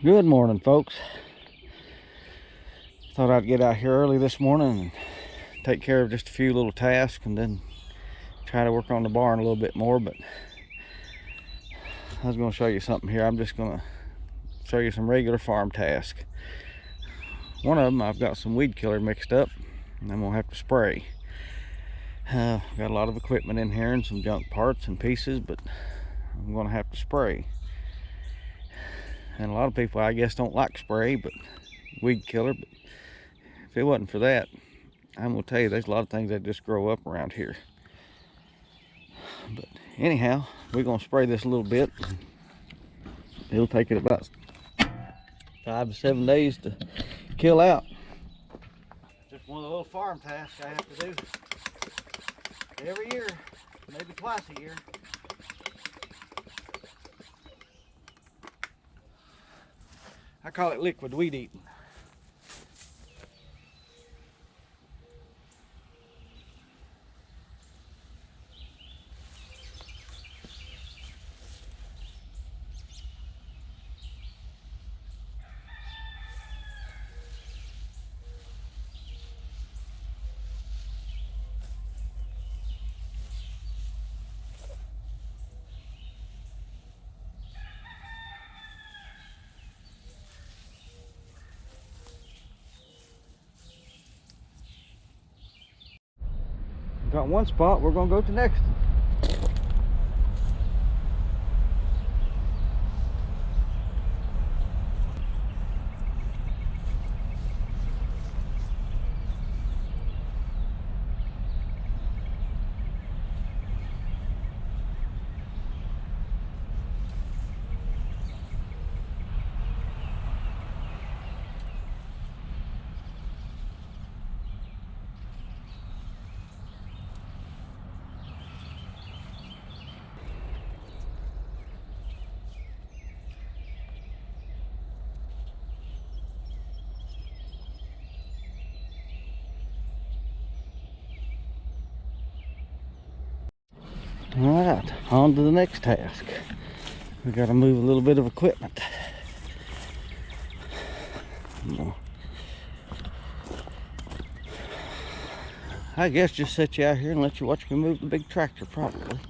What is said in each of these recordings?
Good morning, folks. Thought I'd get out here early this morning and take care of just a few little tasks and then try to work on the barn a little bit more. But I was going to show you something here. I'm just going to show you some regular farm tasks. One of them, I've got some weed killer mixed up and I'm going to have to spray. Got a lot of equipment in here and some junk parts and pieces, but I'm going to have to spray. And a lot of people, I guess, don't like spray, but weed killer. But if it wasn't for that, I'm gonna tell you, there's a lot of things that just grow up around here. But anyhow, we're gonna spray this a little bit. It'll take it about 5 to 7 days to kill out. Just one of the little farm tasks I have to do every year, maybe twice a year. I call it liquid weed eating. Got one spot, we're gonna go to next. All right, on to the next task. We got to move a little bit of equipment. I guess just set you out here and let you watch me move the big tractor, probably.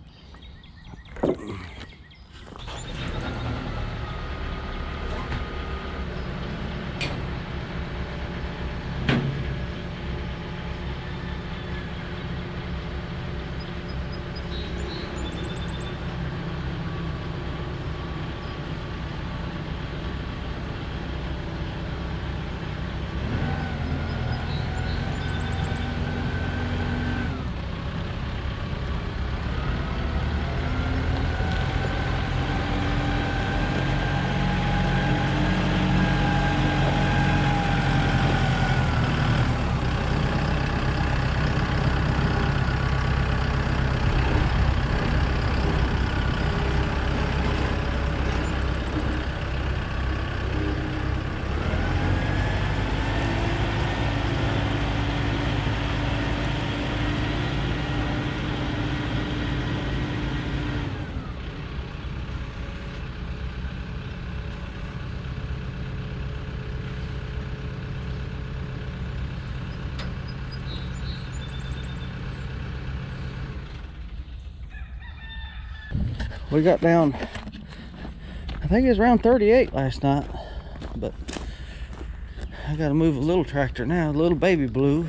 We got down, I think it was around 38 last night, but I got to move a little tractor now, a little baby blue.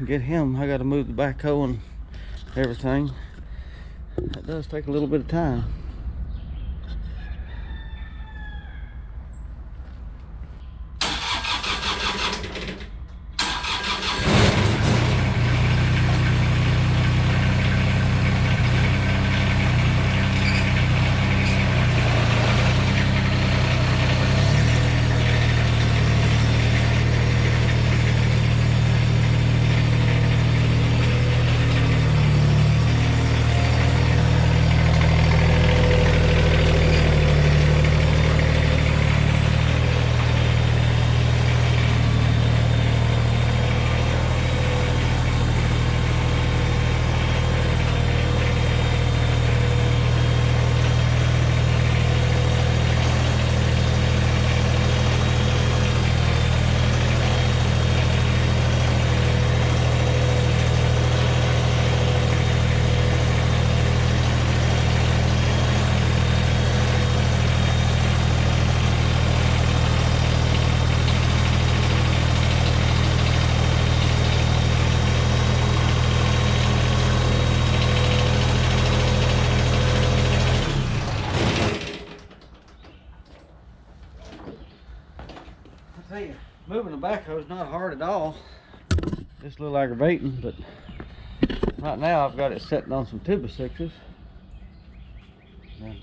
Get him, I got to move the backhoe and everything. That does take a little bit of time. tell you, moving the backhoe is not hard at all. Just a little aggravating, but right now I've got it sitting on some 2x6s. And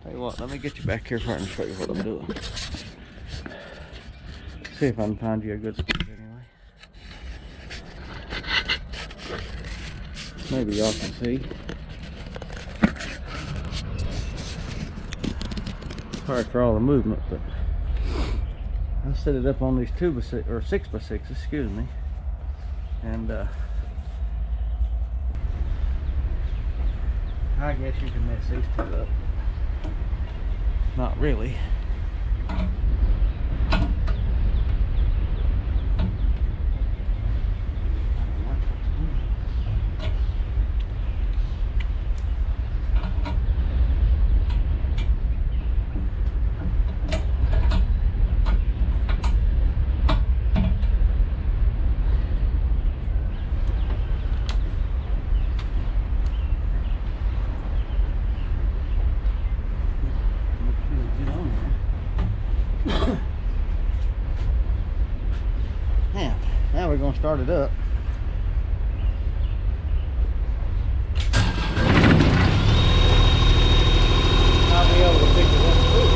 tell you what, let me get you back here so I can show you what I'm doing. See if I can find you a good spot anyway. Maybe y'all can see. Sorry for all the movement, but I set it up on these 2x6 or 6x6s, excuse me, and I guess you can mess these two up. Not really. Now we're going to start it up. I'll be able to pick it up too.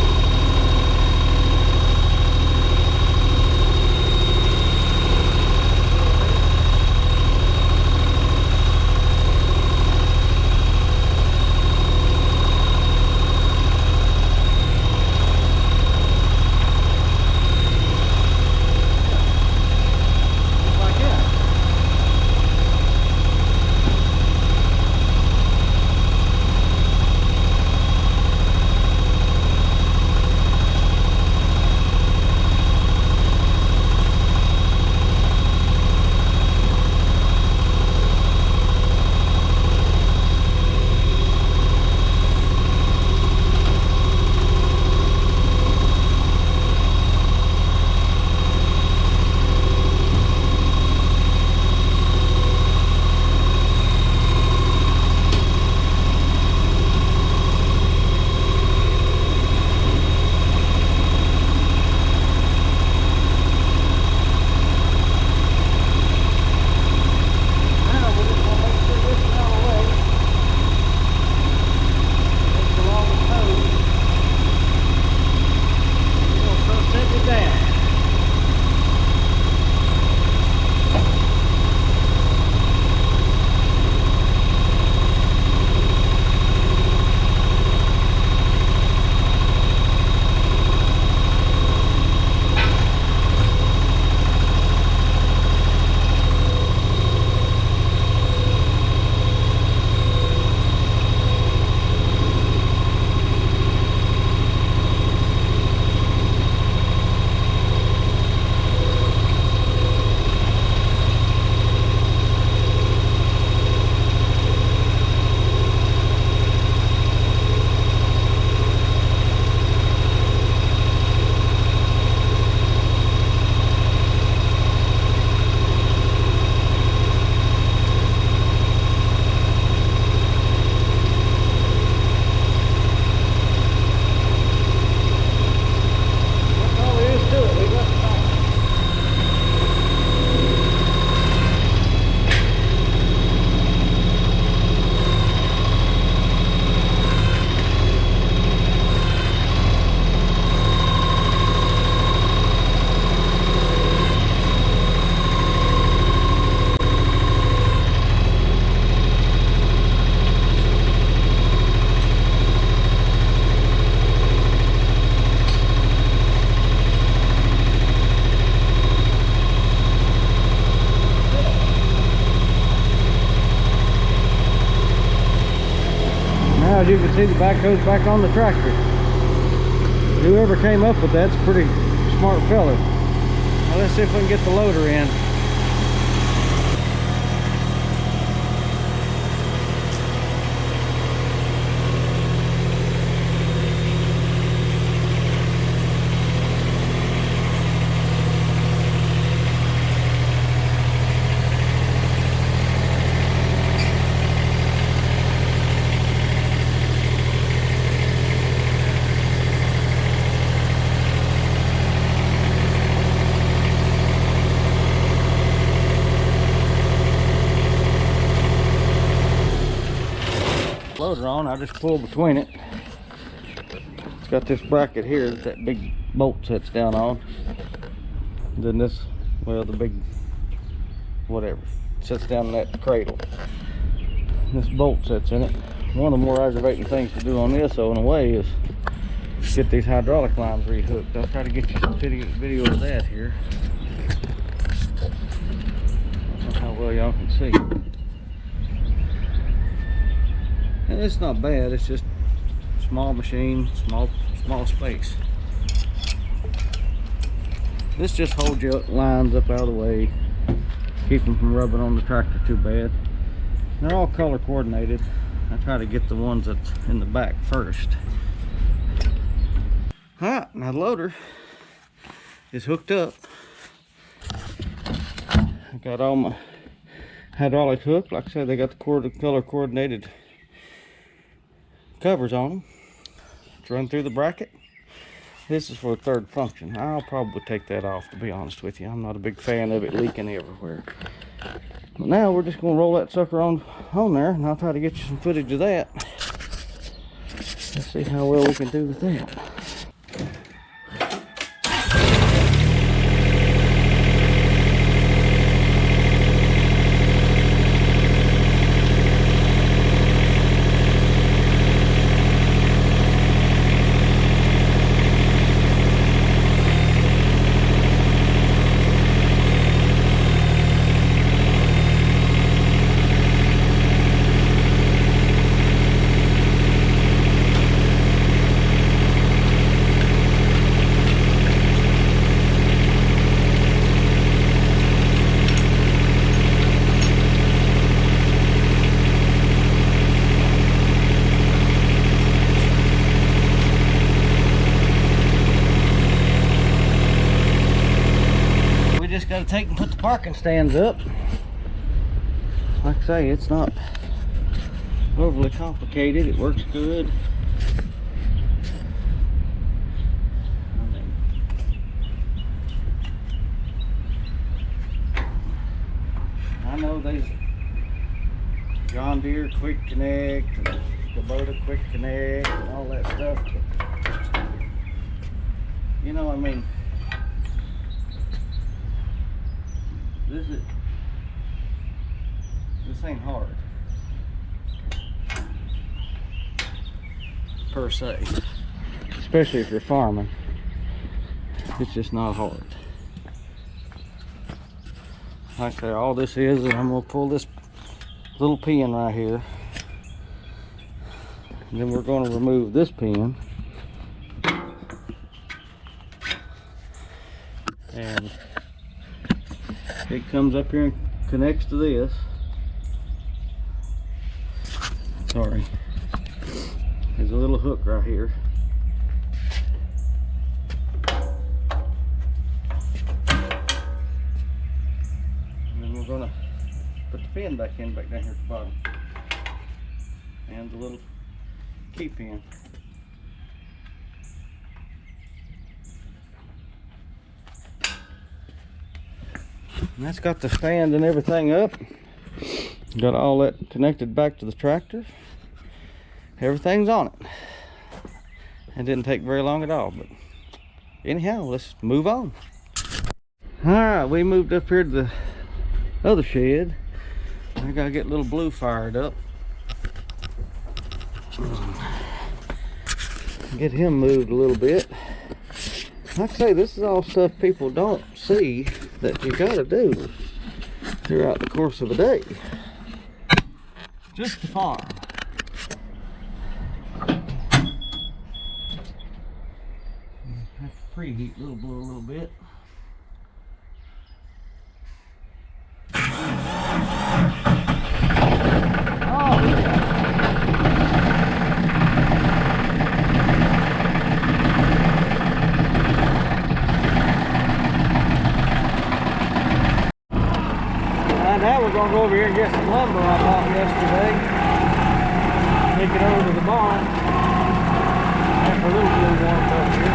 As you can see, the backhoe's back on the tractor. Whoever came up with that's a pretty smart fella. Now let's see if we can get the loader in. down, I just pull between it. It's got this bracket here that that big bolt sets down on. Then this, well, the big whatever sets down in that cradle. This bolt sets in it. One of the more aggravating things to do on this, so in a way, is get these hydraulic lines rehooked. I'll try to get you some video of that here. I don't know how well y'all can see. And it's not bad, it's just small machine, small space. This just holds your lines up out of the way, keep them from rubbing on the tractor too bad. They're all color coordinated. I try to get the ones that's in the back first. Alright, now the loader is hooked up. I got all my hydraulic hooked. Like I said, they got the color coordinated covers on them. It's run through the bracket. This is for a third function. I'll probably take that off, to be honest with you. I'm not a big fan of it leaking everywhere. But now we're just going to roll that sucker on there, and I'll try to get you some footage of that. Let's see how well we can do with that. Got to take and put the parking stands up. Like I say, it's not overly complicated. It works good. I know there's John Deere Quick Connect and Kubota Quick Connect and all that stuff, but you know, I mean, this ain't hard per se, especially if you're farming. It's just not hard. Like I say, all this is I'm gonna pull this little pin right here, and then we're going to remove this pin, and it comes up here and connects to this. Sorry. There's a little hook right here. And then we're gonna put the pin back down here at the bottom. And the little key pin. And that's got the stand and everything up. Got all that connected back to the tractor. Everything's on it. It didn't take very long at all, but anyhow, let's move on. Alright, we moved up here to the other shed. I gotta get little Blue fired up. Get him moved a little bit. Like I say, this is all stuff people don't see that you gotta do throughout the course of a day. Just to farm. Have to preheat Little Blue a little bit. Now we're going to go over here and get some lumber I bought yesterday. Take it over to the barn. Have a little Blue warmed up here.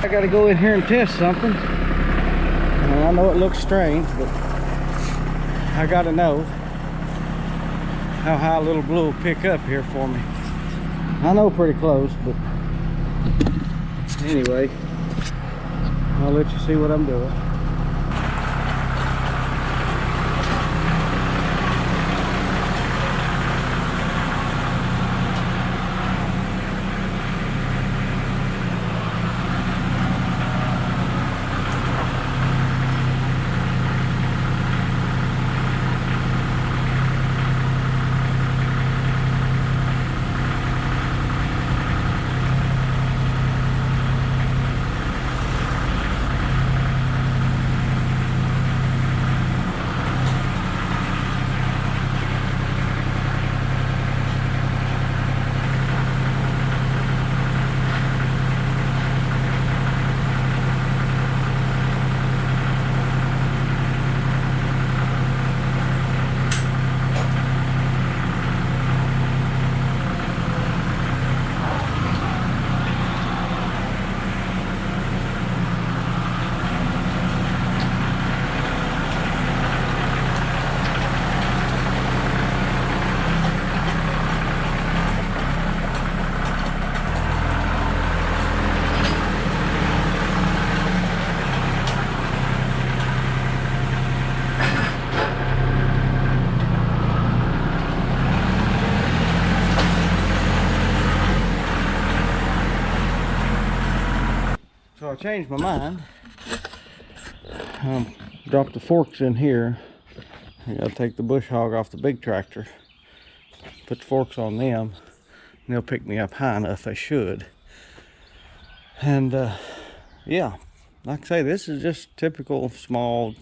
I gotta go in here and test something. And I know it looks strange, but I gotta know how high Little Blue will pick up here for me. I know pretty close, but anyway, I'll let you see what I'm doing. So I changed my mind. Dropped the forks in here. I gotta take the bush hog off the big tractor, put the forks on them, and they'll pick me up high enough. They should. And yeah, like I say, this is just typical small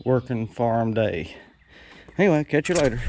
working farm day. Anyway, catch you later.